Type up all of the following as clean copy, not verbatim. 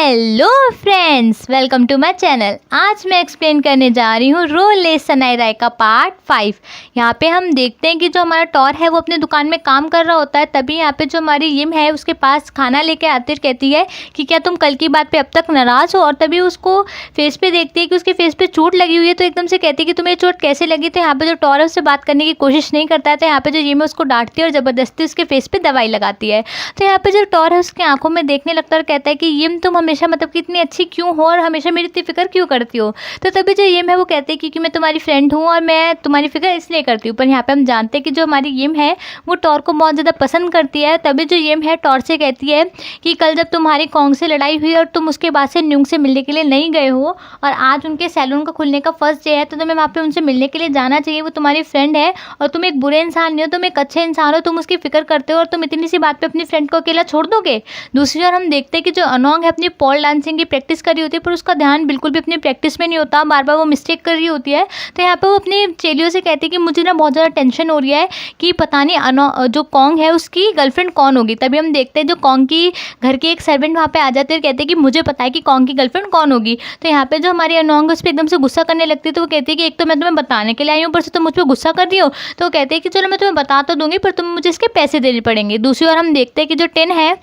Hello friends, welcome to my channel. आज मैं explain करने जा रही हूँ रोल ले सनाई राय का पार्ट 5। यहाँ पे हम देखते हैं कि जो हमारा टॉर है वो अपने दुकान में काम कर रहा होता है। तभी यहाँ पे जो हमारी यिम है उसके पास खाना लेके आती है, कहती है कि क्या तुम कल की बात पे अब तक नाराज़ हो। और तभी उसको फेस पे देखती है कि उसके फेस पे चोट लगी हुई है, तो एकदम से कहती है कि तुम्हें चोट कैसे लगी। तो यहाँ पे जो टॉर है उससे बात करने की कोशिश नहीं करता है, तो यहाँ पे जो यिम है उसको डांटती है और ज़बरदस्ती उसके फेस पे दवाई लगाती है। तो यहाँ पे जो टॉर है उसकी आंखों में देखने लगता है और कहता है कि यिम तुम हमेशा मतलब कि इतनी अच्छी क्यों हो और हमेशा मेरी इतनी फिक्र क्यों करती हो। तो तभी जो यिम है वो कहती है क्योंकि मैं तुम्हारी फ्रेंड हूँ और मैं तुम्हारी फिक्र इसलिए करती हूँ। पर यहाँ पे हम जानते हैं कि जो हमारी यिम है वो टॉर को बहुत ज़्यादा पसंद करती है। तभी जो यिम है टॉर से कहती है कि कल जब तुम्हारी कॉन्ग से लड़ाई हुई और तुम उसके बाद से न्यूंग से मिलने के लिए नहीं गए हो और आज उनके सैलून का खुलने का फर्स्ट डे है, तो तुम्हें वहाँ पे उनसे मिलने के लिए जाना चाहिए। वो तुम्हारी फ्रेंड है और तुम एक बुरे इंसान नहीं हो, तुम एक अच्छे इंसान हो, तुम उसकी फिक्र करते हो और तुम इतनी सी बात पे अपनी फ्रेंड को अकेला छोड़ दोगे। दूसरी ओर हम देखते हैं कि जो अनोंग है अपनी पॉल डांसिंग की प्रैक्टिस कर रही होती है, पर उसका ध्यान बिल्कुल भी अपनी प्रैक्टिस में नहीं होता, बार बार वो मिस्टेक कर रही होती है। तो यहाँ पे वो अपनी चेलियों से कहती है कि मुझे ना बहुत ज़्यादा टेंशन हो रही है कि पता नहीं जो कॉन्ग है उसकी गर्लफ्रेंड कौन होगी। तभी हम देखते हैं जो कॉन्ग की घर की एक सर्वेंट वहाँ पे आ जाती है और कहते हैं कि मुझे पता है कि कॉन्ग की गर्लफ्रेंड कौन होगी। तो यहाँ पे जो हमारी अनोंग उस पर एकदम से गुस्सा करने लगती है। तो वो कहती है कि एक तो मैं तुम्हें बताने के लिए आई हूँ, ऊपर से तुम मुझ पर गुस्सा कर रही हो। तो वो कहते हैं कि चलो मैं तुम्हें बता तो दूंगी, पर तुम मुझे इसके पैसे देने पड़ेंगे। दूसरी ओर हम देखते हैं कि जो टिन है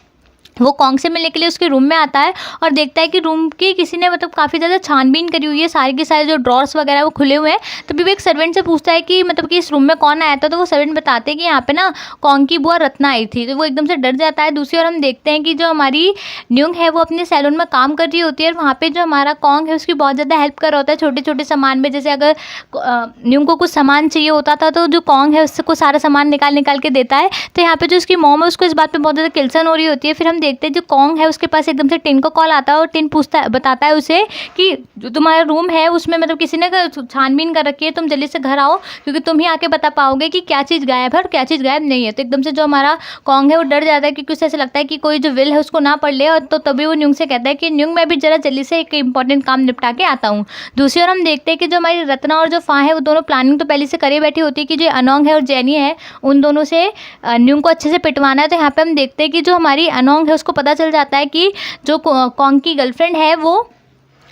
वो कॉन्ग से मिलने के लिए उसके रूम में आता है और देखता है कि रूम की किसी ने मतलब काफ़ी ज़्यादा छानबीन करी हुई है, सारे के सारे जो ड्रॉर्स वगैरह वो खुले हुए हैं। तभी वो एक सर्वेंट से पूछता है कि मतलब कि इस रूम में कौन आया था। तो वो सर्वेंट बताते हैं कि यहाँ पे ना कॉन्ग की बुआ रत्ना आई थी। तो वो एकदम से डर जाता है। दूसरी ओर हम देखते हैं कि जो हमारी न्यूंग है वो अपने सैलून में काम कर रही होती है और वहाँ पर जो हमारा कॉन्ग है उसकी बहुत ज़्यादा हेल्प कर रहा होता है छोटे छोटे सामान में। जैसे अगर न्यूंग को कुछ सामान चाहिए होता था तो जो कॉन्ग है उससे को सारा सामान निकाल निकाल के देता है। तो यहाँ पे जो उसकी मॉम है उसको इस बात पर बहुत ज़्यादा किल्सन हो रही होती है। फिर हम देखते हैं जो कॉन्ग है उसके पास एकदम से टिन को कॉल आता है और टिन बताता है उसे कि जो तुम्हारा रूम है उसमें मतलब किसी ने छानबीन कर रखी है, तुम जल्दी से घर आओ क्योंकि तुम ही आके बता पाओगे कि क्या चीज़ गायब है और क्या चीज़ गायब नहीं है। तो एकदम से जो हमारा कॉन्ग है वो डर जाता है क्योंकि उसे ऐसा लगता है कि कोई जो विल है उसको ना पढ़ ले। और तो तभी वो न्यूंग से कहता है कि न्यूंग मैं भी जरा जल्दी से एक इंपॉर्टेंट काम निपटा के आता हूँ। दूसरी ओर हम देखते हैं कि जो हमारी रत्ना और जो फा है वो दोनों प्लानिंग तो पहले से करे बैठी होती है कि जो अनोंग है और जेनी है उन दोनों से न्यूंग को अच्छे से पिटवाना है। तो यहाँ पे हम देखते हैं कि जो हमारी अनोंग है उसको पता चल जाता है कि जो कॉन्ग की गर्लफ्रेंड है वो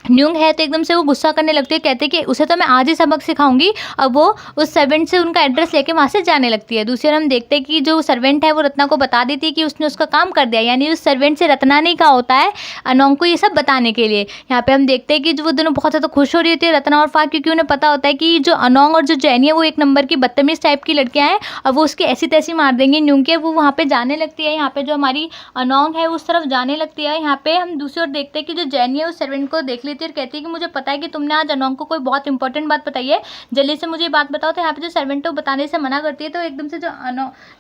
न्यूंग है। तो एकदम से वो गुस्सा करने लगती है, कहते हैं कि उसे तो मैं आज ही सबक सिखाऊंगी। अब वो उस सर्वेंट से उनका एड्रेस लेके वहाँ से जाने लगती है। दूसरी ओर हम देखते हैं कि जो सर्वेंट है वो रत्ना को बता देती है कि उसने उसका काम कर दिया, यानी उस सर्वेंट से रत्ना ने कहा होता है अनोंग को ये सब बताने के लिए। यहाँ पे हम देखते हैं कि जो वो दोनों बहुत ज़्यादा खुश हो रही होती है रत्ना और फा, क्योंकि उन्हें पता होता है कि जो अनोंग और जो जैनी है वो एक नंबर की बदतमीज टाइप की लड़कियाँ हैं और वो उसकी ऐसी तैसी मार देंगी न्यूंग के। वो वहाँ पर जाने लगती है। यहाँ पे जो हमारी अनोंग है उस तरफ जाने लगती है। यहाँ पे हम दूसरी ओर देखते हैं कि जो जैनी है उस सर्वेंट को देख लेती है और कहती है कि मुझे पता है कि तुमने आज अनोंग को कोई बहुत इंपॉर्टेंट बात बताई है, जल्दी से मुझे ये बात बताओ। तो यहाँ पे जो सर्वेंट है वो बताने से मना करती है। तो एकदम से जो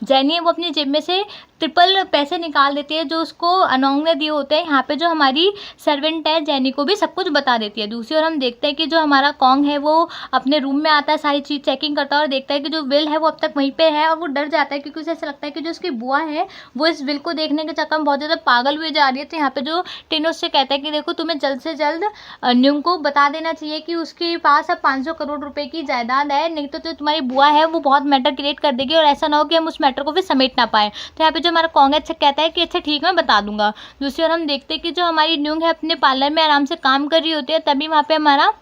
जैनी है वो अपनी जेब में से ट्रिपल पैसे निकाल देती है जो उसको अनोंग ने दिए होते हैं। यहाँ पे जो हमारी सर्वेंट है जैनी को भी सब कुछ बता देती है। दूसरी ओर हम देखते हैं कि जो हमारा कॉन्ग है वो अपने रूम में आता है, सारी चीज़ चेकिंग करता है और देखता है कि जो विल है वो अब तक वहीं पे है और वो डर जाता है क्योंकि उसे ऐसा लगता है कि जो उसकी बुआ है वो इस विल को देखने के चक्कर में बहुत ज़्यादा पागल हुई जा रही है। तो यहाँ पे जो टिनो से कहता है कि देखो तुम्हें जल्द से जल्द न्यूंग को बता देना चाहिए कि उसके पास अब 500 करोड़ रुपए की जायदाद है, नहीं तो तुम्हारी बुआ है वो बहुत मैटर क्रिएट कर देगी और ऐसा ना हो कि हम उस मैटर को भी समेट ना पाए। तो यहाँ पे जो हमारा कॉन्ग अच्छा कहता है कि अच्छा ठीक मैं बता दूंगा। दूसरी ओर हम देखते हैं कि जो हमारी न्यूंग है अपने पार्लर में आराम से काम कर रही होती है। तभी वहाँ पे हमारा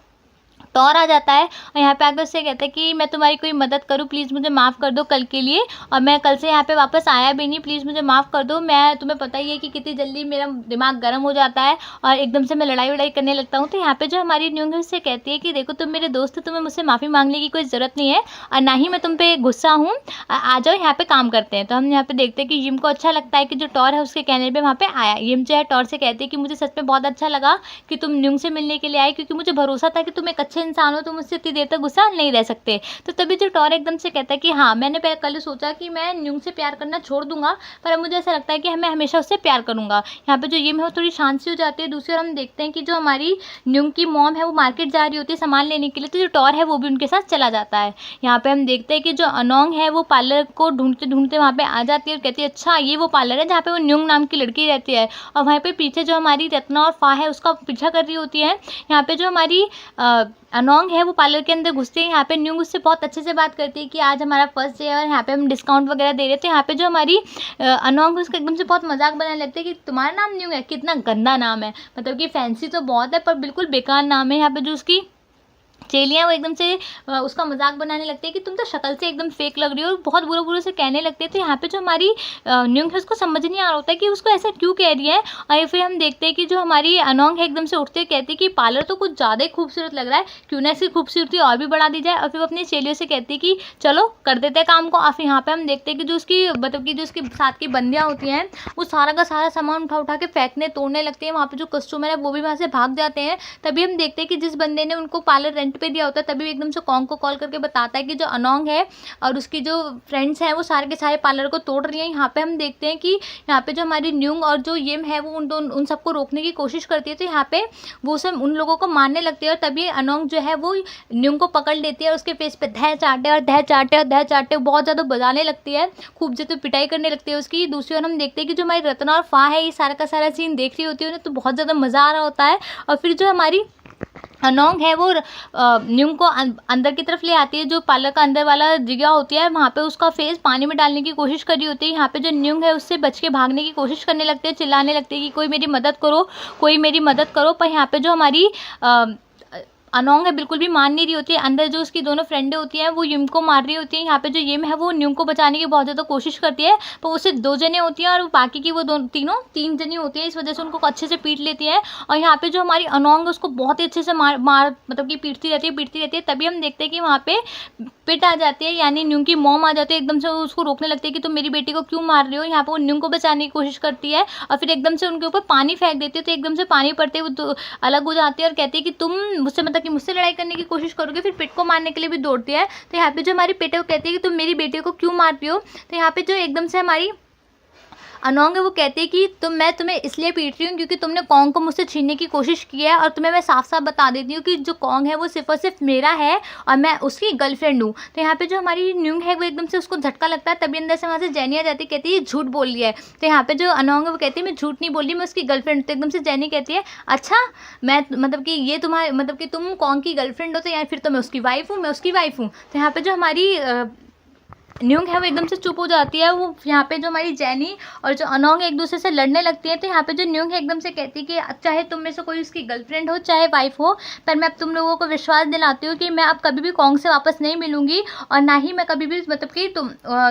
टॉर आ जाता है और यहाँ पे आकर उससे कहता है कि मैं तुम्हारी कोई मदद करूँ, प्लीज़ मुझे माफ़ कर दो कल के लिए, और मैं कल से यहाँ पे वापस आया भी नहीं, प्लीज़ मुझे माफ़ कर दो। मैं तुम्हें पता ही है कि कितनी जल्दी मेरा दिमाग गर्म हो जाता है और एकदम से मैं लड़ाई वड़ाई करने लगता हूँ। तो यहाँ पे जो हमारी न्यूंग है उससे कहती है कि देखो तुम मेरे दोस्त हो, तुम्हें मुझसे माफ़ी मांगने की कोई ज़रूरत नहीं है और ना ही मैं तुम पे गुस्सा हूँ, आ जाओ यहाँ पे काम करते हैं। तो हम यहाँ पे देखते हैं कि यिम को अच्छा लगता है कि जो टॉर है उसके कहने पर वहाँ पे आया। यिम जो है टॉर से कहती है कि मुझे सच में बहुत अच्छा लगा कि तुम न्यूंग से मिलने के लिए आए, क्योंकि मुझे भरोसा था कि तुम एक अच्छे इंसान हो, तुम मुझसे इतनी देर तक गुस्सा नहीं रह सकते। तो तभी जो टॉर एकदम से कहता है कि हाँ मैंने कल सोचा कि मैं न्यूंग से प्यार करना छोड़ दूंगा, पर अब मुझे ऐसा लगता है कि मैं हमेशा उससे प्यार करूंगा। यहाँ पे जो यिम है वो थोड़ी शांत सी हो जाती है। दूसरी ओर हम देखते हैं कि जो हमारी न्यूंग की मॉम है वो मार्केट जा रही होती है सामान लेने के लिए, तो जो टॉर है वो भी उनके साथ चला जाता है। यहाँ पे हम देखते हैं कि जो अनोंग है वो पार्लर को ढूंढते ढूंढते वहाँ पे आ जाती है और कहती है अच्छा ये वो पार्लर है जहाँ पे वो न्यूंग नाम की लड़की रहती है। और वहाँ पे पीछे जो हमारी रत्ना और फा है उसका पीछा कर रही होती है। यहाँ पे जो हमारी अनोंग है वो पार्लर के अंदर घुसते हैं। यहाँ पे न्यूंग उससे बहुत अच्छे से बात करती है कि आज हमारा फर्स्ट डे है और यहाँ पे हम डिस्काउंट वगैरह दे रहे थे। तो यहाँ पे जो हमारी अनोंग उसका एकदम से बहुत मजाक बनाने लगते हैं कि तुम्हारा नाम न्यूंग है, कितना गंदा नाम है, मतलब कि फैंसी तो बहुत है पर बिल्कुल बेकार नाम है। यहाँ पे जो उसकी चेलियाँ वो एकदम से उसका मजाक बनाने लगते हैं कि तुम तो शक्ल से एकदम फेक लग रही हो और बहुत बुरा बुरा से कहने लगते हैं। तो यहाँ पे जो हमारी न्यूंग है उसको समझ नहीं आ रहा होता है कि उसको ऐसा क्यों कह रही है। और फिर हम देखते हैं कि जो हमारी अनोंग है एकदम से उठते हुए कहती है कि पार्लर तो कुछ ज़्यादा ही खूबसूरत लग रहा है, क्यों ना इसकी खूबसूरती और भी बढ़ा दी जाए। और फिर वो अपनी चेलियों से कहती है कि चलो कर देते हैं काम को। और फिर यहाँ पे हम देखते हैं कि जो उसकी मतलब कि जो उसके साथ की बंदियाँ होती हैं वो सारा का सारा सामान उठा उठा के फेंकने तोड़ने लगती है। वहाँ पे जो कस्टमर है वो भी वहाँ से भाग जाते हैं। तभी हम देखते हैं कि जिस बंदे ने उनको पार्लर रेंट पे दिया होता है तभी एकदम से कॉन्ग को कॉल करके बताता है कि जो अनोंग है और उसकी जो फ्रेंड्स हैं वो सारे के सारे पार्लर को तोड़ रही हैं। यहाँ पे हम देखते हैं कि यहाँ पे जो हमारी न्यूंग और जो येम है वो उन सबको रोकने की कोशिश करती है। तो यहाँ पे वो सब उन लोगों को मारने लगती है और तभी अनोंग जो है वो न्यूंग को पकड़ लेती है और उसके फेस पे धै चाटे और धै चाटे और धै चाटे बहुत ज़्यादा बजाने लगती है, खूब ज़्यादा पिटाई करने लगती है उसकी। दूसरी ओर हम देखते हैं कि जो हमारी रत्ना और फा है ये सारा का सारा सीन देख रही होती है उन्हें तो बहुत ज़्यादा मज़ा आ रहा होता है। और फिर जो हमारी अनोंग है वो न्यूंग को अंदर की तरफ ले आती है, जो पार्लर का अंदर वाला जगह होती है वहाँ पे उसका फेस पानी में डालने की कोशिश कर रही होती है। यहाँ पे जो न्यूंग है उससे बच के भागने की कोशिश करने लगती है, चिल्लाने लगती है कि कोई मेरी मदद करो, कोई मेरी मदद करो। पर यहाँ पे जो हमारी अनोंग है बिल्कुल भी मान नहीं रही होती है। अंदर जो उसकी दोनों फ्रेंडें होती हैं वो यिम को मार रही होती हैं। यहाँ पे जो यिम है वो न्यूंग को बचाने की बहुत ज़्यादा कोशिश करती है, पर उससे 2 जने होती हैं और बाकी की वो 3 जनी होती हैं, इस वजह से उनको अच्छे से पीट लेती है। और यहाँ पे जो हमारी अनोंग है उसको बहुत ही अच्छे से मार मतलब कि पीटती रहती है। तभी हम देखते हैं कि वहाँ पे पिट आ जाती है, यानी न्यूंग की मॉम आ जाती है, एकदम से उसको रोकने लगती है कि तुम मेरी बेटी को क्यों मार रही हो। यहाँ पे वो न्यूंग को बचाने की कोशिश करती है और फिर एकदम से उनके ऊपर पानी फेंक देती है। तो एकदम से पानी पड़ते हुए तो अलग हो जाती है और कहती है कि तुम मुझसे मतलब कि मुझसे लड़ाई करने की कोशिश करोगे। फिर पिट को मारने के लिए भी दौड़ती है। तो यहाँ पे जो हमारी पिट है वो कहती है कि तुम मेरी बेटी को क्यों मार रही हो। तो यहाँ पे जो एकदम से हमारी अनोंग है वो कहती है कि मैं तुम्हें इसलिए पीट रही हूँ क्योंकि तुमने कॉन्ग को मुझसे छीनने की कोशिश की है और तुम्हें मैं साफ साफ बता देती हूँ कि जो कॉन्ग है वो सिर्फ और सिर्फ मेरा है और मैं उसकी गर्लफ्रेंड हूँ। तो यहाँ पे जो हमारी न्यूंग है वो एकदम से उसको झटका लगता है, तभी अंदर से वहाँ से जेनी आ जाती है, कहती है झूठ बोल रही है। तो यहाँ पे जो अनोंग है वो कहती है मैं झूठ नहीं बोल रही, मैं उसकी गर्लफ्रेंड। तो एकदम से जेनी कहती है अच्छा मैं मतलब कि ये तुम्हारे मतलब कि तुम कॉन्ग की गर्लफ्रेंड हो तो या फिर तो मैं उसकी वाइफ हूँ, मैं उसकी वाइफ हूँ। तो यहाँ पे जो हमारी न्यूंग है वो एकदम से चुप हो जाती है। वो यहाँ पे जो हमारी जेनी और जो अनोंग एक दूसरे से लड़ने लगती है। तो यहाँ पे जो न्यूंग है एकदम से कहती है कि चाहे तुम में से कोई उसकी गर्लफ्रेंड हो चाहे वाइफ हो, पर मैं अब तुम लोगों को विश्वास दिलाती हूँ कि मैं अब कभी भी कॉन्ग से वापस नहीं मिलूंगी और ना ही मैं कभी भी मतलब कि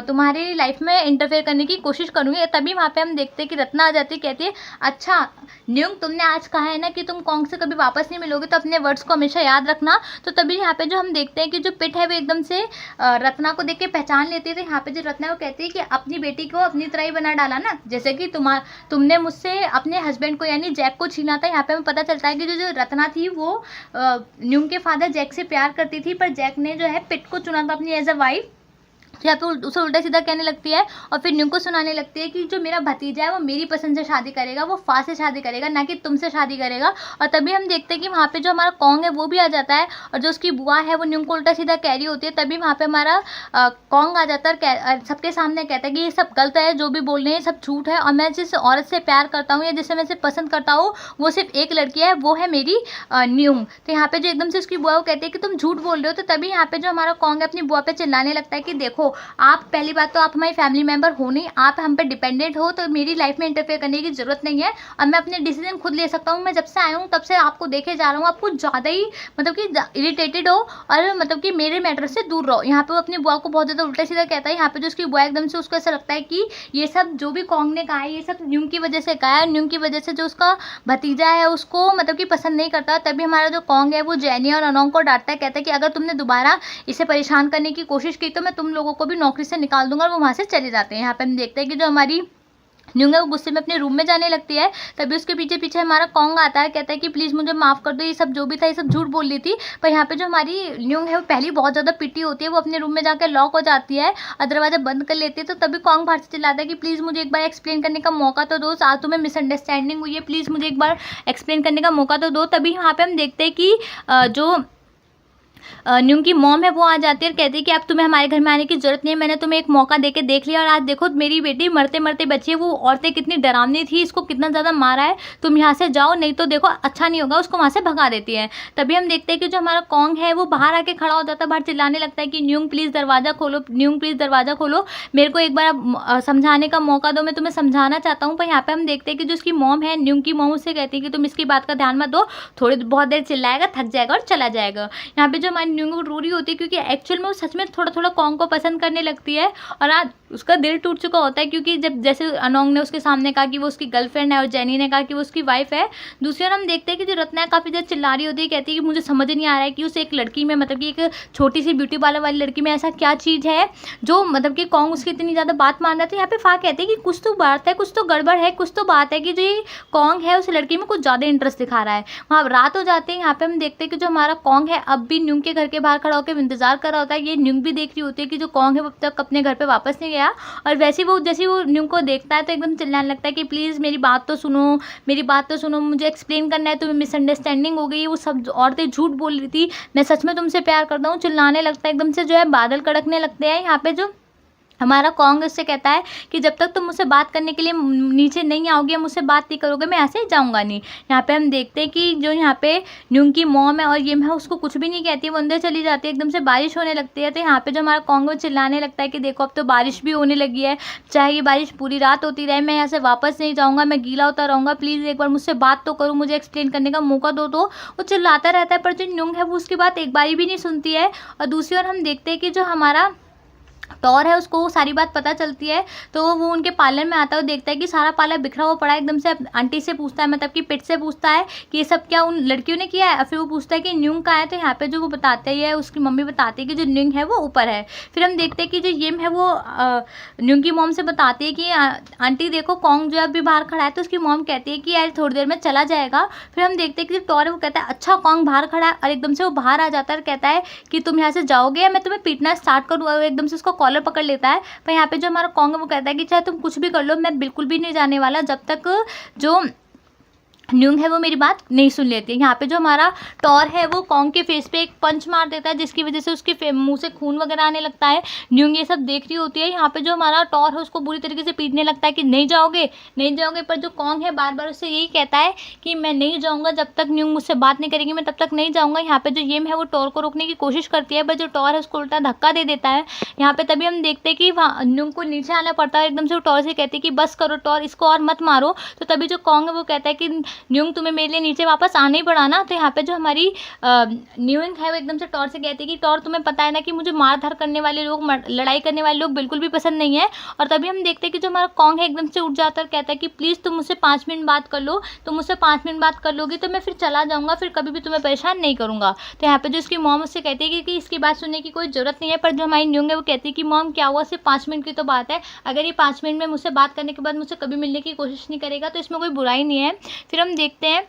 तुम्हारी लाइफ में इंटरफेयर करने की कोशिश करूँगी। तभी वहाँ पर हम देखते हैं कि रत्ना आ जाती है, कहती है अच्छा न्यूंग तुमने आज कहा है ना कि तुम कॉन्ग से कभी वापस नहीं मिलोगे, तो अपने वर्ड्स को हमेशा याद रखना। तो तभी यहाँ पे जो हम देखते हैं कि जो पिट है वो एकदम से रत्ना को देख के पहचान लेती है। तो यहाँ पे जो रत्ना वो कहती है कि अपनी बेटी को अपनी तरह ही बना डाला ना, जैसे कि तुमने मुझसे अपने हस्बैंड को यानी जैक को छीना था। यहाँ पे हमें पता चलता है कि जो रत्ना थी वो न्यूंग के फादर जैक से प्यार करती थी, पर जैक ने जो है पिट को चुना था अपनी एज अ वाइफ। या तो उसे उल्टा सीधा कहने लगती है और फिर न्यूंग को सुनाने लगती है कि जो मेरा भतीजा है वो मेरी पसंद से शादी करेगा, वो फा से शादी करेगा, ना कि तुमसे शादी करेगा। और तभी हम देखते हैं कि वहाँ पे जो हमारा कॉन्ग है वो भी आ जाता है और जो उसकी बुआ है वो न्यूंग को उल्टा सीधा कह रही होती है। तभी वहाँ पे हमारा कॉन्ग आ जाता है और सबके सामने कहता है कि ये सब गलत है, जो भी बोल रहे हैं सब झूठ है और मैं जिस औरत से प्यार करता हूँ या जिसे मैं पसंद करता हूँ वो सिर्फ एक लड़की है, वो है मेरी न्यूंग। तो यहाँ पे जो एकदम से उसकी बुआ वो कहती है कि तुम झूठ बोल रहे हो। तो तभी यहाँ पे जो हमारा कॉन्ग है अपनी बुआ पे चिल्लाने लगता है कि देखो आप पहली बात तो आप हमारी फैमिली मेंबर हो नहीं, आप हम पे डिपेंडेंट हो, तो मेरी लाइफ में इंटरफेयर करने की जरूरत नहीं है और मैं अपने डिसीजन खुद ले सकता हूँ। मैं जब से आया हूँ तब से आपको देखे जा रहा हूँ, आपको ज़्यादा ही मतलब कि इरिटेटेड हो और मतलब कि मेरे मैटर से दूर रहो। यहाँ पे वो अपनी बुआ को बहुत ज़्यादा उल्टा सीधा कहता है। यहाँ पे जो उसकी बुआ एकदम से उसको ऐसा लगता है कि ये सब जो भी कॉन्ग ने कहा है ये सब न्यूंग की वजह से कहा है, न्यूंग की वजह से जो उसका भतीजा है उसको मतलब कि पसंद नहीं करता। तभी हमारा जो कॉन्ग है वो जेनी और अनोंग को डांटता है, कहता है कि अगर तुमने दोबारा इसे परेशान करने की कोशिश की तो मैं तुम लोगों को भी नौकरी से निकाल दूंगा। और वो वहाँ से चले जाते हैं। यहाँ पे हम देखते हैं कि जो हमारी न्यूंग है वो गुस्से में अपने रूम में जाने लगती है। तभी उसके पीछे पीछे हमारा कॉन्ग आता है, कहता है कि प्लीज़ मुझे माफ़ कर दो, ये सब जो भी था ये सब झूठ बोल रही थी। पर यहाँ पे जो हमारी न्यूंग है वो पहले बहुत ज़्यादा पिटी होती है, वो अपने रूम में जाकर लॉक हो जाती है और दरवाज़ा बंद कर लेती है। तो तभी कॉन्ग बाहर से चिल्लाता है कि प्लीज़ मुझे एक बार एक्सप्लेन करने का मौका तो दो, आज तुम्हें मिसअंडरस्टैंडिंग हुई है, प्लीज़ मुझे एक बार एक्सप्लेन करने का मौका तो दो। तभी यहाँ पर हम देखते हैं कि जो न्यूंग की मॉम है वो आ जाती है और कहती है कि अब तुम्हें हमारे घर में आने की ज़रूरत नहीं है, मैंने तुम्हें एक मौका देके देख लिया और आज देखो मेरी बेटी मरते मरते बची है। वो औरतें कितनी डरावनी थी, इसको कितना ज़्यादा मारा है, तुम यहाँ से जाओ नहीं तो देखो अच्छा नहीं होगा। उसको वहाँ से भगा देती है। तभी हम देखते हैं कि जो हमारा कॉन्ग है वो बाहर आके खड़ा हो जाता है, बाहर चिल्लाने लगता है कि न्यूंग प्लीज़ दरवाज़ा खोलो, न्यूंग प्लीज़ दरवाज़ा खोलो, मेरे को एक बार समझाने का मौका दो, मैं तुम्हें समझाना चाहता हूँ। पर यहाँ पे हम देखते हैं कि जो उसकी मॉम है, न्यूंग की मॉम उससे कहती है कि तुम इसकी बात का ध्यान मत दो, थोड़ी बहुत देर चिल्लाएगा, थक जाएगा और चला जाएगा। यहाँ पे जो हमारी न्यूंग रो रही होती है क्योंकि एक्चुअल में वो सच में थोड़ा थोड़ा कॉन्ग को पसंद करने लगती है और आज उसका दिल टूट चुका होता है क्योंकि जब जैसे अनोंग ने उसके सामने कहा कि वो उसकी गर्लफ्रेंड है और जेनी ने कहा कि वो उसकी वाइफ है। दूसरी ओर हम देखते हैं कि जो रत्ना काफ़ी ज़्यादा चिल्ला रही होती है, कहती है कि मुझे समझ नहीं आ रहा है कि उस एक लड़की में, मतलब कि एक छोटी सी ब्यूटी पार्लर वाली लड़की में ऐसा क्या चीज़ है जो मतलब कि कॉन्ग उसकी इतनी ज़्यादा बात मान रहा था। यहाँ पे फा कहते हैं कि कुछ तो बात है, कुछ तो गड़बड़ है, कुछ तो बात है कि जो ये कॉन्ग है उस लड़की में कुछ ज़्यादा इंटरेस्ट दिखा रहा है। वहाँ रात हो जाती है। यहाँ पे हम देखते हैं कि जो हमारा कॉन्ग है अब भी न्यूंग के घर के बाहर खड़ा होकर इंतजार कर रहा होता है। ये न्यूंग भी देख रही होती है कि जो कॉन्ग है वो अब तक अपने घर पे वापस नहीं गया और वैसे वो जैसे वो न्यूंग को देखता है तो एकदम चिल्लाने लगता है कि प्लीज़ मेरी बात तो सुनो, मेरी बात तो सुनो, मुझे एक्सप्लेन करना है, तुम्हें मिसअंडरस्टैंडिंग हो गई, वो सब औरतें झूठ बोल रही थी, मैं सच में तुमसे प्यार करता हूँ। चिल्लाने लगता है, एकदम से जो है बादल कड़कने लगते हैं। यहाँ पे जो हमारा कॉन्ग उससे कहता है कि जब तक तुम मुझसे बात करने के लिए नीचे नहीं आओगे, मुझसे बात नहीं करोगे, मैं ऐसे ही जाऊँगा नहीं। यहाँ पे हम देखते हैं कि जो यहाँ पे न्यूंग की मॉम है और ये है उसको कुछ भी नहीं कहती है, वो अंदर चली जाती है। एकदम से बारिश होने लगती है तो यहाँ पे जो हमारा कॉन्ग वो चिल्लाने लगता है कि देखो अब तो बारिश भी होने लगी है, चाहे ये बारिश पूरी रात होती रहे, मैं यहाँ से वापस नहीं जाऊँगा, मैं गीला होता रहूँगा, प्लीज़ एक बार मुझसे बात तो करो, मुझे एक्सप्लेन करने का मौका दो। तो वो चिल्लाता रहता है पर जो न्यूंग है वो उसकी बात एक बारी भी नहीं सुनती है। और दूसरी ओर हम देखते हैं कि जो हमारा टॉर है उसको वो सारी बात पता चलती है तो वो उनके पार्लर में आता है और देखता है कि सारा पार्लर बिखरा हुआ पड़ा है। एकदम से आंटी से पूछता है, मतलब कि पिट से पूछता है कि ये सब क्या उन लड़कियों ने किया है। और फिर वो पूछता है कि न्यूंग कहाँ है। तो यहाँ पे जो वो बताते हैं, उसकी मम्मी बताती है कि जो न्यूंग है वो ऊपर है। फिर हम देखते हैं कि जो येम है वो न्यूंग की मॉम से बताती है कि आंटी देखो कॉन्ग जो है अभी बाहर खड़ा है। तो उसकी मॉम कहती है कि यार थोड़ी देर में चला जाएगा। फिर हम देखते हैं कि जो टॉर है वो कहता है अच्छा कॉन्ग बाहर खड़ा है, और एकदम से वो बाहर आ जाता है और कहता है कि तुम यहाँ से जाओगे या मैं तुम्हें पीटना स्टार्ट करूँ। और एकदम से उसको कॉलर पकड़ लेता है। पर यहाँ पे जो हमारा कॉन्ग है वो कहता है कि चाहे तुम कुछ भी कर लो, मैं बिल्कुल भी नहीं जाने वाला जब तक जो न्यूंग है वो मेरी बात नहीं सुन लेती है। यहाँ पे जो हमारा टॉर है वो कॉन्ग के फेस पे एक पंच मार देता है जिसकी वजह से उसके मुंह से खून वगैरह आने लगता है। न्यूंग ये सब देख रही होती है। यहाँ पे जो हमारा टॉर है उसको बुरी तरीके से पीटने लगता है कि नहीं जाओगे, नहीं जाओगे। पर जो कॉन्ग है बार बार उससे यही कहता है कि मैं नहीं जाऊँगा, जब तक न्यूंग मुझसे बात नहीं करेगी मैं तब तक नहीं जाऊँगा। यहाँ पे जो येम है वो टॉर को रोकने की कोशिश करती है पर जो टॉर है उसको उल्टा धक्का दे देता है। यहाँ पे तभी हम देखते हैं कि वहाँ न्यूंग को नीचे आना पड़ता है। एकदम से वो टॉर से कहती है कि बस करो टॉर, इसको और मत मारो। तो तभी जो कॉन्ग है वो कहता है कि न्यूंग तुम्हें मेरे लिए नीचे वापस आना ही पड़ा ना। तो यहाँ पे जो हमारी न्यूंग है वो एकदम से टॉर से कहती है कि टॉर तुम्हें पता है ना कि मुझे मार धार करने वाले लोग, लड़ाई करने वाले लोग बिल्कुल भी पसंद नहीं है। और तभी हम देखते हैं कि जो हमारा कॉन्ग है एकदम से उठ जाता है और कहता है कि प्लीज़ तुम मुझसे 5 मिनट बात कर लो, तुम मुझसे 5 मिनट बात कर लोगी तो मैं फिर चला जाऊँगा, फिर कभी भी तुम्हें परेशान नहीं करूँगा। तो यहाँ पे जो इसकी मॉम उससे कहती है कि इसकी बात सुनने की कोई ज़रूरत नहीं है। पर जो हमारी न्यूंग है वो कहती है कि मॉम क्या हुआ, सिर्फ 5 मिनट की तो बात है, अगर ये 5 मिनट में मुझसे बात करने के बाद मुझसे कभी मिलने की कोशिश नहीं करेगा तो इसमें कोई बुराई नहीं है। फिर हम देखते हैं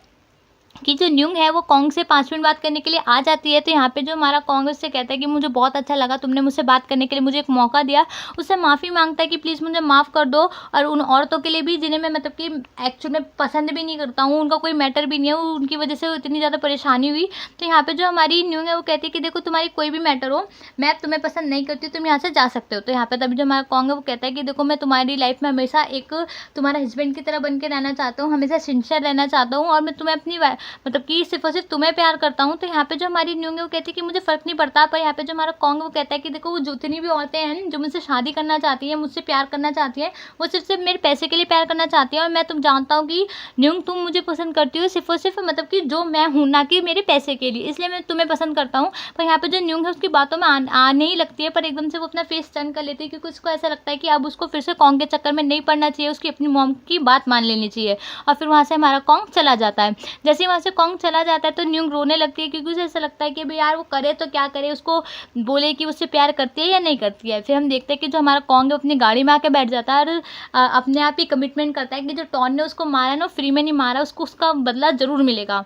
कि जो न्यूंग है वो कॉन्ग से 5 मिनट बात करने के लिए आ जाती है। तो यहाँ पे जो हमारा कॉन्ग उससे कहता है कि मुझे बहुत अच्छा लगा, तुमने मुझसे बात करने के लिए मुझे एक मौका दिया। उससे माफ़ी मांगता है कि प्लीज़ मुझे माफ़ कर दो, और उन औरतों के लिए भी जिन्हें मैं मतलब कि एक्चुअली में पसंद भी नहीं करता हूँ, उनका कोई मैटर भी नहीं है, उनकी वजह से इतनी ज़्यादा परेशानी हुई। तो यहाँ पर जो हमारी न्यूंग है वो कहती है कि देखो तुम्हारी कोई भी मैटर हो, मैं तुम्हें पसंद नहीं करती, तुम यहाँ से जा सकते हो। तो यहाँ पर तभी जो हमारा कॉन्ग है वो कहता है कि देखो मैं तुम्हारी लाइफ में हमेशा एक तुम्हारा हस्बैंड की तरह बन के रहना चाहता हूँ, हमेशा सिंसियर रहना चाहता हूँ, और मैं तुम्हें अपनी मतलब कि सिर्फ सिर्फ तुम्हें प्यार करता हूँ। तो यहाँ पे जो हमारी न्यूंग है वो कहती है कि मुझे फ़र्क नहीं पड़ता। पर यहाँ पे जो हमारा कॉन्ग वो कहता है कि देखो वो जितनी भी औरतें हैं जो मुझसे शादी करना चाहती हैं, मुझसे प्यार करना चाहती हैं, वो सिर्फ मेरे पैसे के लिए प्यार करना चाहती हैं। और मैं तुम जानता हूँ कि न्यूंग तुम मुझे पसंद करती हो सिर्फ और सिर्फ मतलब कि जो मैं हूँ, ना कि मेरे पैसे के लिए, इसलिए मैं तुम्हें पसंद करता हूँ। पर यहाँ पर जो न्यूंग है उसकी बातों में आने ही लगती है, पर एकदम से वो अपना फेस टर्न कर लेती है क्योंकि उसको ऐसा लगता है कि अब उसको फिर से कॉन्ग के चक्कर में नहीं पड़ना चाहिए, उसकी अपनी मॉम की बात मान लेनी चाहिए। और फिर वहाँ से हमारा कॉन्ग चला जाता है। जैसे ही वहाँ से कॉन्ग चला जाता है तो न्यूंग रोने लगती है क्योंकि उसे ऐसा लगता है कि भाई यार वो करे तो क्या करे, उसको बोले कि उससे प्यार करती है या नहीं करती है। फिर हम देखते हैं कि जो हमारा कॉन्ग है अपनी गाड़ी में आके बैठ जाता है और अपने आप ही कमिटमेंट करता है कि जो टॉन ने उसको मारा है ना, फ्री में नहीं मारा, उसको उसका बदला ज़रूर मिलेगा।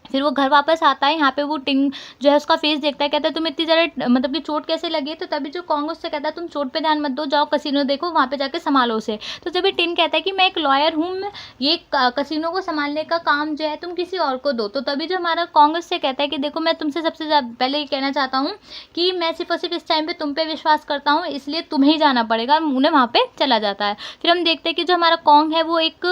फिर वो घर वापस आता है, यहाँ पे वो टिंग जो है उसका फेस देखता है, कहता है तुम्हें इतनी ज़्यादा मतलब कि चोट कैसे लगी। तो तभी जो कॉन्ग उससे कहता है तुम चोट पे ध्यान मत दो, जाओ कसिनो देखो, वहाँ पे जाके संभालो उसे। तो जब ये टिन कहता है कि मैं एक लॉयर हूँ, ये कसिनो को संभालने का काम जो है तुम किसी और को दो। तो तभी जो हमारा कॉन्ग उससे कहता है कि देखो मैं तुमसे सबसे पहले ये कहना चाहता हूँ कि मैं सिर्फ और सिर्फ इस टाइम पे तुम पे विश्वास करता हूँ, इसलिए तुम्हें ही जाना पड़ेगा। उन्हें वहाँ पे चला जाता है। फिर हम देखते हैं कि जो हमारा कॉन्ग है वो एक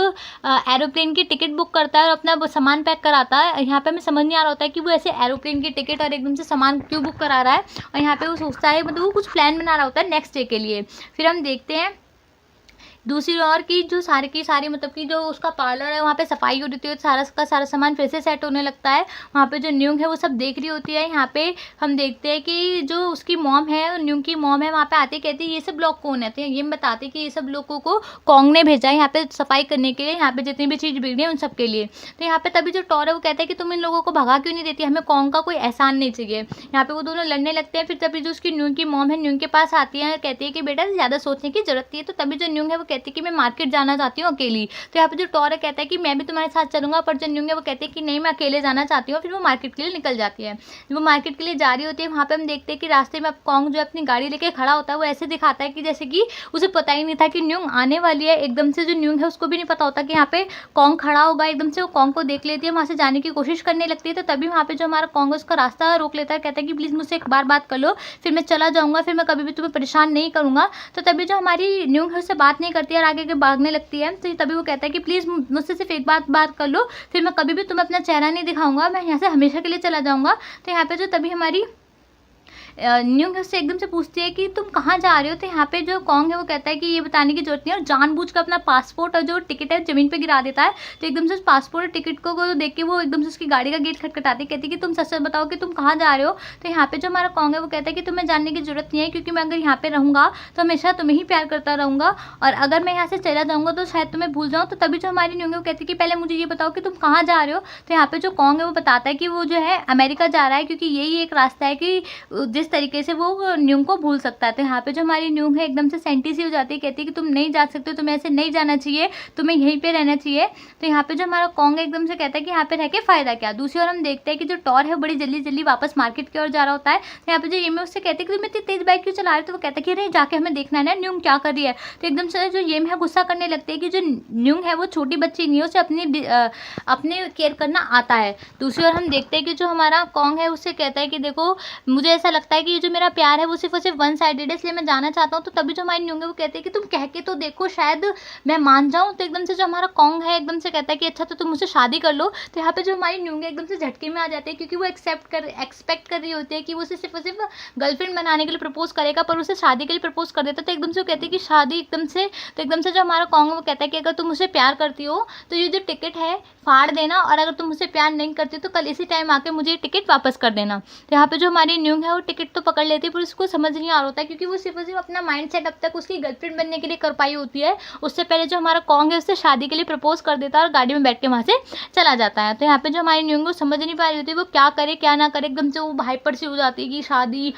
एरोप्लेन की टिकट बुक करता है और अपना वो सामान पैक कराता है। यहाँ पे हमें समझ नहीं आ रहा होता है कि वो ऐसे एरोप्लेन की टिकट और एकदम से सामान क्यों बुक करा रहा है, और यहाँ पे वो सोचता है मतलब वो कुछ प्लान बना रहा होता है नेक्स्ट डे के लिए। फिर हम देखते हैं दूसरी ओर की जो सारी की सारी मतलब कि जो उसका पार्लर है वहाँ पे सफाई हो रही है, सारा का सारा सामान फिर से सेट होने लगता है। वहाँ पे जो न्यूंग है वो सब देख रही होती है। यहाँ पे हम देखते हैं कि जो उसकी मॉम है, न्यूंग की मॉम है, वहाँ पे आते कहती है ये सब लोग कौन है। तो ये बताते कि ये सब लोगों को कॉन्ग ने भेजा है यहाँ पे सफाई करने के लिए, यहाँ पे जितनी भी चीज़ बिगड़ी है उन सब के लिए। तो यहाँ पे तभी जो टॉर है वो कहता है कि तुम इन लोगों को भगा क्यों नहीं देती, हमें कॉन्ग का कोई एहसान नहीं चाहिए। यहाँ पे वो दोनों लड़ने लगते हैं। फिर तभी जो उसकी न्यूंग की मॉम है न्यूंग के पास आती है, कहती है कि बेटा ज़्यादा सोचने की जरूरत नहीं है। तो तभी जो न्यूंग है वो कहती है कि मैं मार्केट जाना चाहती हूँ अकेली। तो यहाँ पे जो टॉर है कहता है कि मैं भी तुम्हारे साथ चलूंगा, पर जो न्यूंग है वो कहती है कि नहीं मैं अकेले जाना चाहती हूँ। फिर वो मार्केट के लिए निकल जाती है। जब वो मार्केट के लिए जा रही होती है वहाँ पे हम देखते हैं कि रास्ते में अब कॉन्ग जो अपनी गाड़ी लेके खड़ा होता है वो ऐसे दिखाता है कि जैसे कि उसे पता ही नहीं था कि न्यूंग आने वाली है। एकदम से जो न्यूंग है उसको भी नहीं पता होता कि यहाँ पे कॉन्ग खड़ा होगा। एकदम से वो कॉन्ग को देख लेती है, वहाँ से जाने की कोशिश करने लगती है। तो तभी वहाँ पे जो हमारा कॉन्ग है उसका रास्ता रोक लेता है, कहता है कि प्लीज़ मुझसे एक बार बात कर लो, फिर मैं चला जाऊँगा, फिर मैं कभी भी तुम्हें परेशान नहीं करूँगा। तो तभी जो हमारी न्यूंग है उससे बात नहीं करती है और आगे के भागने लगती है। तो तभी वो कहता है कि प्लीज़ मुझसे सिर्फ एक बात कर लो, फिर मैं कभी भी तुम्हें अपना चेहरा नहीं दिखाऊंगा, मैं यहाँ से हमेशा के लिए चला जाऊँगा। तो यहाँ पे जो तभी हमारी न्यूंग उससे एकदम से पूछती है कि तुम कहाँ जा रहे हो। तो यहाँ पे जो कॉन्ग है वो कहता है कि ये बताने की जरूरत नहीं है, और जानबूझकर अपना पासपोर्ट और जो टिकट है ज़मीन पे गिरा देता है। तो एकदम से उस पासपोर्ट और टिकट को देख के वो एकदम से उसकी गाड़ी का गेट खटखटाती, कहती है कि तुम सच सच बताओ कि तुम कहाँ जा रहे हो। तो यहाँ पे जो हमारा कॉन्ग है वो कहता है कि तुम्हें जानने की जरूरत नहीं है, क्योंकि मैं अगर यहाँ पे रहूँगा तो हमेशा तुम्हें ही प्यार करता रहूँगा, और अगर मैं यहाँ से चला जाऊँगा तो शायद तुम्हें भूल जाऊँ। तो तभी जो हमारी न्यूंग है वो कहती है कि पहले मुझे ये बताओ कि तुम कहाँ जा रहे हो। तो यहाँ पे जो कॉन्ग है वो बताता है कि वो जो है अमेरिका जा रहा है, क्योंकि यही एक रास्ता है कि जिस तरीके से वो न्यूंग को भूल सकता है। तो यहाँ पे जो हमारी न्यूंग है एकदम से सेंटी सी हो जाती है, कहती है कि तुम नहीं जा सकते, तुम्हें ऐसे नहीं जाना चाहिए, तुम्हें यहीं पे रहना चाहिए। तो यहाँ पे जो हमारा कॉन्ग है एकदम से कहता है कि यहाँ पे रह के फायदा क्या। दूसरी ओर हम देखते हैं कि जो टॉर है बड़ी जल्दी जल्दी वापस मार्केट की ओर जा रहा होता है। तो यहाँ पे जो येम उससे कहते हैं कि तुम इतनी तेज बाइक क्यों चला रहे हो। तो वो कहता है कि अरे जाके हमें देखना है ना न्यूंग क्या कर रही है। तो एकदम से जो येम है गुस्सा करने लगते हैं कि जो न्यूंग है वो छोटी बच्ची नहीं है, उसे अपने केयर करना आता है। दूसरी ओर हम देखते हैं कि जो हमारा कॉन्ग है उससे कहता है कि देखो मुझे ऐसा लगता है कि जो मेरा प्यार है वो सिर्फ और सिर्फ वन साइडेड है, इसलिए मैं जाना चाहता हूँ। तो तभी जो हमारी न्यूंग है वो कहते हैं कि तुम कह के तो देखो, शायद मैं मान जाऊँ। तो एकदम से जो हमारा कॉन्ग है एकदम से कहता है कि अच्छा तो तुम मुझसे शादी कर लो। तो यहाँ पे जो हमारी न्यूंग है एकदम से झटके में आ जाते हैं, क्योंकि वो एक्सपेक्ट कर रही होती है कि वो उसे सिर्फ और सिर्फ गर्लफ्रेंड बनाने के लिए प्रपोज करेगा, पर उसे शादी के लिए प्रपोज कर देता है। तो एकदम से वो कहते हैं कि शादी एकदम से, तो एकदम से जो हमारा कॉन्ग है वो कहता है कि अगर तुम मुझसे प्यार करती हो तो ये जो टिकट है फाड़ देना, और अगर तुम मुझसे प्यार नहीं करती तो कल इसी टाइम आके मुझे ये टिकट वापस कर देना। तो यहाँ पे जो हमारी न्यूंग है वो टिकट तो पकड़ लेती है, पर उसको समझ नहीं आ रहा होता है, क्योंकि वो सिर्फ और सिर्फ अपना माइंडसेट अब तक उसकी गर्लफ्रेंड बनने के लिए कर पाई होती है। उससे पहले जो हमारा कॉन्ग है उससे शादी के लिए प्रपोज कर देता है और गाड़ी में बैठ के वहाँ से चला जाता है। तो यहाँ पे जो हमारी न्यूंग वो समझ नहीं पा रही होती है वो क्या करे क्या ना करे, एकदम से वो हाइपर सी हो जाती है कि शादी,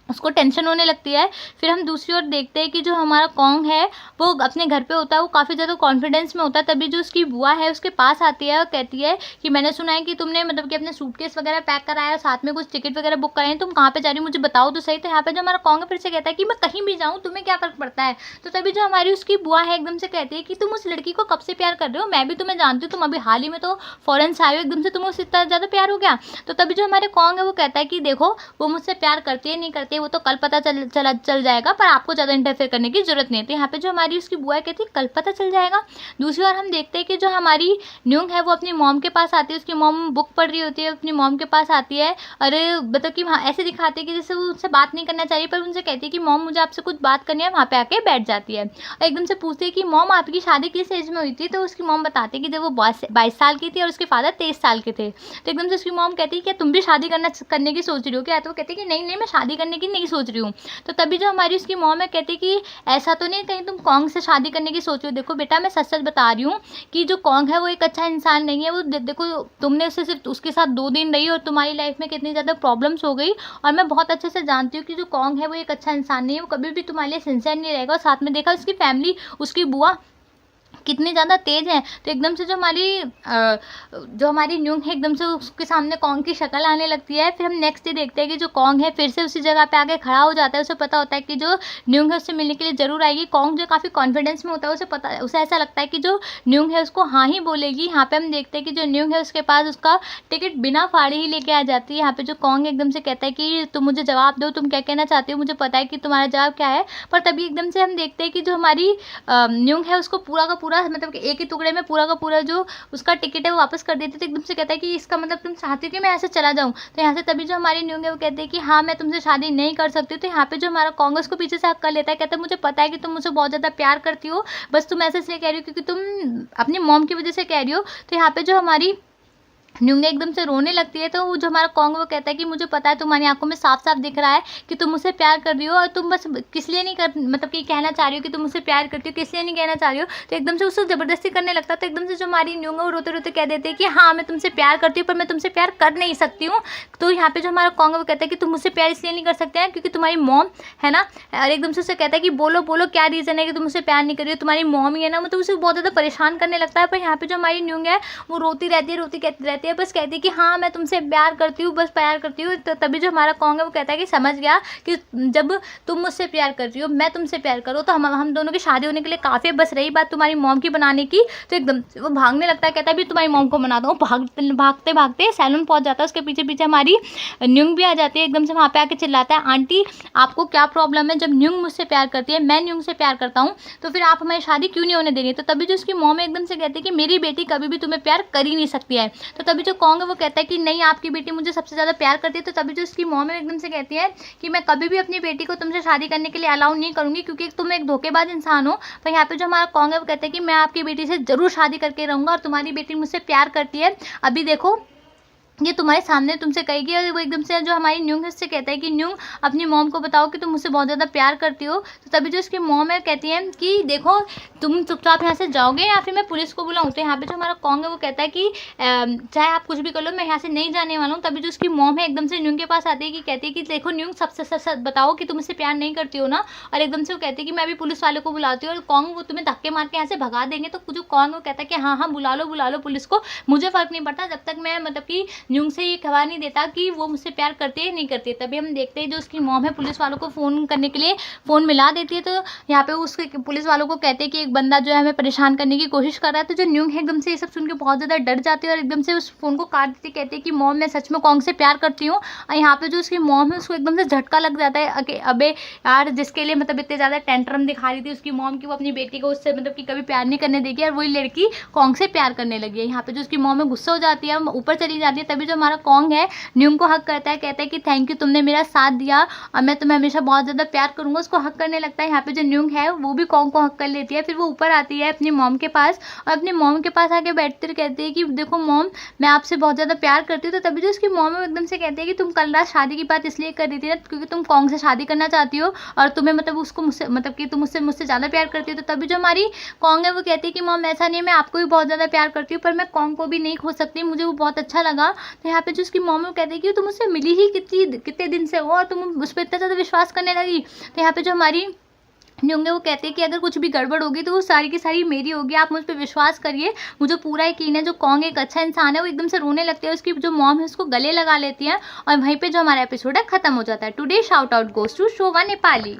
उसको टेंशन होने लगती है। फिर हम दूसरी ओर देखते हैं कि जो हमारा कॉन्ग है वो अपने घर पे होता है, वो काफ़ी ज़्यादा कॉन्फिडेंस में होता है। तभी जो उसकी बुआ है उसके पास आती है और कहती है कि मैंने सुना है कि तुमने मतलब कि अपने सूटकेस वगैरह पैक कराया और साथ में कुछ टिकट वगैरह बुक कराए हैं, तुम कहाँ पे जा रही हो मुझे बताओ तो सही। तो यहाँ पे जो हमारा कॉन्ग है फिर से कहता है कि मैं कहीं भी जाऊँ तुम्हें क्या फर्क पड़ता है। तो तभी जो हमारी उसकी बुआ है एकदम से कहती है कि तुम उस लड़की को कब से प्यार कर रहे हो, मैं भी तुम्हें जानती हूँ, तुम अभी हाल ही में तो फॉरेन से आए हो, एकदम से तुम्हें उससे इतना ज़्यादा प्यार हो गया। तो तभी जो हमारे कॉन्ग है वो कहता है कि देखो वो मुझसे प्यार करती है नहीं करती है वो तो कल पता चल जाएगा, पर आपको ज़्यादा इंटरफेयर करने की जरूरत नहीं है। तो यहाँ पे जो हमारी उसकी बुआ कहती है कल पता चल जाएगा। दूसरी ओर हम देखते हैं कि जो हमारी न्यूंग है वो अपनी मॉम के पास आती है, उसकी मॉम बुक पढ़ रही होती है, अपनी मॉम के पास आती है और मतलब कि वहाँ ऐसे दिखाते हैं कि जैसे वो उससे बात नहीं करना चाहिए, पर उनसे कहती है कि मॉम मुझे आपसे कुछ बात करनी है, वहाँ पे आके बैठ जाती है और एकदम से पूछती है कि मॉम आपकी शादी किस एज में हुई थी। तो उसकी मॉम बताती है कि जब वो 22 साल की थी और उसके फादर 23 साल के थे। तो एकदम से उसकी मॉम कहती है कि तुम भी शादी करने की सोच रही हो क्या। तो वो कहती है कि नहीं मैं शादी करने की नहीं सोच रही हूँ। तो तभी जो हमारी उसकी मॉम है कहती कि ऐसा तो नहीं कहीं तुम कॉन्ग से शादी करने की सोच रही हो। देखो बेटा मैं सच सच बता रही हूँ कि जो कॉन्ग है वो एक अच्छा इंसान नहीं है। वो देखो तुमने उससे सिर्फ उसके साथ 2 दिन रही और तुम्हारी लाइफ में कितनी ज़्यादा प्रॉब्लम्स हो गई, और मैं बहुत अच्छे से जानती हूँ कि जो कॉन्ग है वो एक अच्छा इंसान नहीं है, वो कभी भी तुम्हारे लिए सिंसियर नहीं रहेगा। और साथ में देखा उसकी फैमिली, उसकी बुआ कितनी ज़्यादा तेज़ है। तो एकदम से जो हमारी न्यूंग है एकदम से उसके सामने कॉन्ग की शक्ल आने लगती है। फिर हम नेक्स्ट डे देखते हैं कि जो कॉन्ग है फिर से उसी जगह पे आके खड़ा हो जाता है। उसे पता होता है कि जो न्यूंग है उससे मिलने के लिए ज़रूर आएगी। कॉन्ग जो काफ़ी कॉन्फिडेंस में होता है, उसे ऐसा लगता है कि जो न्यूंग है उसको हाँ ही बोलेगी। यहाँ पे हम देखते हैं कि जो न्यूंग है उसके पास उसका टिकट बिना फाड़े ही लेके आ जाती है। यहाँ पे जो कॉन्ग एकदम से कहता है कि तुम मुझे जवाब दो, तुम क्या कहना चाहते हो, मुझे पता है कि तुम्हारा जवाब क्या है। पर तभी एकदम से हम देखते हैं कि जो हमारी न्यूंग है उसको पूरा का पूरा मतलब कि एक ही टुकड़े में पूरा का पूरा जो उसका टिकट है वो वापस कर देती है। तो एकदम से कहता है कि इसका मतलब तुम चाहती हो कि मैं यहाँ से चला जाऊँ। तो यहाँ से तभी जो हमारी न्यूंग है वो कहते हैं कि हाँ मैं तुमसे शादी नहीं कर सकती। तो यहाँ पे जो हमारा कॉन्ग उसको पीछे से हक कर लेता है, कहता है मुझे पता है कि तुम मुझे बहुत ज़्यादा प्यार करती हो, बस तुम ऐसे इसलिए कह रही हो क्योंकि तुम अपनी मॉम की वजह से कह रही हो। तो यहाँ पे जो हमारी न्यूंग एकदम से रोने लगती है। तो वो जो हमारा कॉन्ग वो कहता है कि मुझे पता है, तुम्हारी आंखों में साफ साफ दिख रहा है कि तुम मुझसे प्यार कर रही हो, और तुम बस किस लिए नहीं कर मतलब कि कहना चाह रही हो कि तुम मुझसे प्यार करती हो, किस लिए नहीं कहना चाह रही हो। तो एकदम से उससे ज़बरदस्ती करने लगता है। तो एकदम से जो हमारी न्यूंग है वो रोते रोते कह देते हैं कि हाँ मैं तुमसे प्यार करती हूँ, पर मैं तुमसे प्यार कर नहीं सकती हूँ। तो यहाँ पे जो हमारा कॉन्ग है वो कहता है कि तुम मुझसे प्यार इसलिए नहीं कर सकते हैं क्योंकि तुम्हारी मॉम है ना। और एकदम से उसे कहता है कि बोलो बोलो क्या रीज़न है कि तुम मुझसे प्यार नहीं कर रही हो, तुम्हारी मॉम ही है ना। मतलब उसे बहुत ज़्यादा परेशान करने लगता है। पर यहाँ पे जो हमारी न्यूंग है वो रोती रहती है, रोती कहती रहती है, बस कहती है कि हाँ मैं तुमसे प्यार करती हूँ, बस प्यार करती हूँ। तो तभी जो हमारा कॉन्ग है वो कहता है कि समझ गया कि जब तुम मुझसे प्यार कर रही हो, मैं तुमसे प्यार करो, तो हम दोनों की शादी होने के लिए काफ़ी है। बस रही बात तुम्हारी मॉम की बनाने की, तो एकदम वो भागने लगता है, कहता है भी तुम्हारी मॉम को बना दो। भागते भागते सैलून पहुँच जाता है। उसके पीछे पीछे हमारी न्यूंग भी आ जाती है। एकदम से वहाँ पे आके चिल्लाता है, आंटी आपको क्या प्रॉब्लम है, जब न्यूंग मुझसे प्यार करती है, मैं न्यूंग से प्यार करता हूँ, तो फिर आप हमारी शादी क्यों नहीं होने दे रही है। तो तभी जो उसकी मॉम एकदम से कहती है कि मेरी बेटी कभी भी तुम्हें प्यार कर ही नहीं सकती है। तो तभी जो कॉन्ग है वो कहता है कि नहीं आपकी बेटी मुझे सबसे ज़्यादा प्यार करती है। तो तभी जो उसकी मॉम है एकदम से कहती है कि मैं कभी भी अपनी बेटी को तुमसे शादी करने के लिए अलाउ नहीं करूँगी क्योंकि तुम एक धोखेबाज इंसान हो। पर यहाँ पे जो हमारा कॉन्ग है वो कहता है कि मैं आपकी बेटी से ज़रूर शादी करके रहूँगा और तुम्हारी बेटी मुझसे प्यार करती है, अभी देखो ये तुम्हारे सामने तुमसे कहेगी। और वो एकदम से जो हमारी न्यूंग है उससे कहता है कि न्यूंग अपनी मॉम को बताओ कि तुम मुझसे बहुत ज़्यादा प्यार करती हो। तो तभी जो उसकी मॉम है कहती है कि देखो तुम चुपचाप यहाँ से जाओगे या फिर मैं पुलिस को बुलाऊँ। तो यहाँ पे जो हमारा कॉन्ग है वो कहता है कि चाहे आप कुछ भी कर लो मैं यहाँ से नहीं जाने वाला हूँ। तभी जो उसकी मॉम है एकदम से न्यूंग के पास आती है कि कहती है कि देखो न्यूंग सबसे सच बताओ कि तुम मुझसे प्यार नहीं करती हो ना। और एकदम से वो कहती है कि मैं अभी पुलिस वाले को बुलाती हूँ और कॉन्ग वो तुम्हें धक्के मार के यहाँ से भगा देंगे। तो जो कॉन्ग वो कहता है कि हाँ हाँ बुला लो पुलिस को, मुझे फ़र्क नहीं पड़ता जब तक मैं मतलब कि न्यूंग से ये खबर नहीं देता कि वो मुझसे प्यार करते हैं नहीं करते। तभी हम देखते हैं जो उसकी मॉम है पुलिस वालों को फ़ोन करने के लिए फ़ोन मिला देती है। तो यहाँ पे उसके पुलिस वालों को कहते हैं कि एक बंदा जो है हमें परेशान करने की कोशिश कर रहा है। तो जो न्यूंग है एकदम से ये सब सुन के बहुत ज़्यादा डर जाती है और एकदम से उस फ़ोन को काट देती है, कहती है कि मॉम मैं सच में कॉन्ग से प्यार करती हूँ। और यहाँ पे जो उसकी मॉम है उसको एकदम से झटका लग जाता है कि अबे यार जिसके लिए मतलब इतने ज़्यादा टेंट्रम दिखा रही थी उसकी मॉम की, वो अपनी बेटी को उससे मतलब कि कभी प्यार नहीं करने देगी और वही लड़की कॉन्ग से प्यार करने लगी है। यहाँ पे जो उसकी मॉम है गुस्सा हो जाती है, ऊपर चली जाती है। तभी जो हमारा कॉन्ग है न्यूंग को हक करता है, कहता है कि थैंक यू तुमने मेरा साथ दिया और मैं तुम्हें हमेशा बहुत ज़्यादा प्यार करूँगा। उसको हक करने लगता है। यहाँ पे जो न्यूंग है वो भी कॉन्ग को हक कर लेती है। फिर वो ऊपर आती है अपनी मॉम के पास और अपनी मॉम के पास आके बैठते कहती है कि देखो मॉम मैं आपसे बहुत ज़्यादा प्यार करती हूँ। तो तभी जो उसकी मॉम है एकदम से कहती है कि तुम कल रात शादी की बात इसलिए कर रही थी ना क्योंकि तुम कॉन्ग से शादी करना चाहती हो और तुम्हें मतलब उसको मुझसे मतलब कि तुम मुझसे ज़्यादा प्यार करती हो। तो तभी जो हमारी कॉन्ग है वो कहती है कि मॉम ऐसा नहीं है, मैं आपको भी बहुत ज़्यादा प्यार करती हूँ पर मैं कॉन्ग को भी नहीं खो सकती, मुझे वो बहुत अच्छा लगा। तो यहाँ पे जो उसकी मॉम है वो कहती है कि तुम मुझसे मिली ही कितने दिन से हो और तुम उस पर इतना ज़्यादा विश्वास करने लगी। तो यहाँ पे जो हमारी न्यूंग है वो कहते हैं कि अगर कुछ भी गड़बड़ होगी तो वो सारी की सारी मेरी होगी, आप मुझ पर विश्वास करिए, मुझे पूरा यकीन है। जो कॉन्ग एक अच्छा इंसान है वो एकदम से रोने लगती है, उसकी जो मॉम है उसको गले लगा लेती है और वहीं पे जो हमारा एपिसोड है खत्म हो जाता है। Today shout out goes to Shobha Nepali.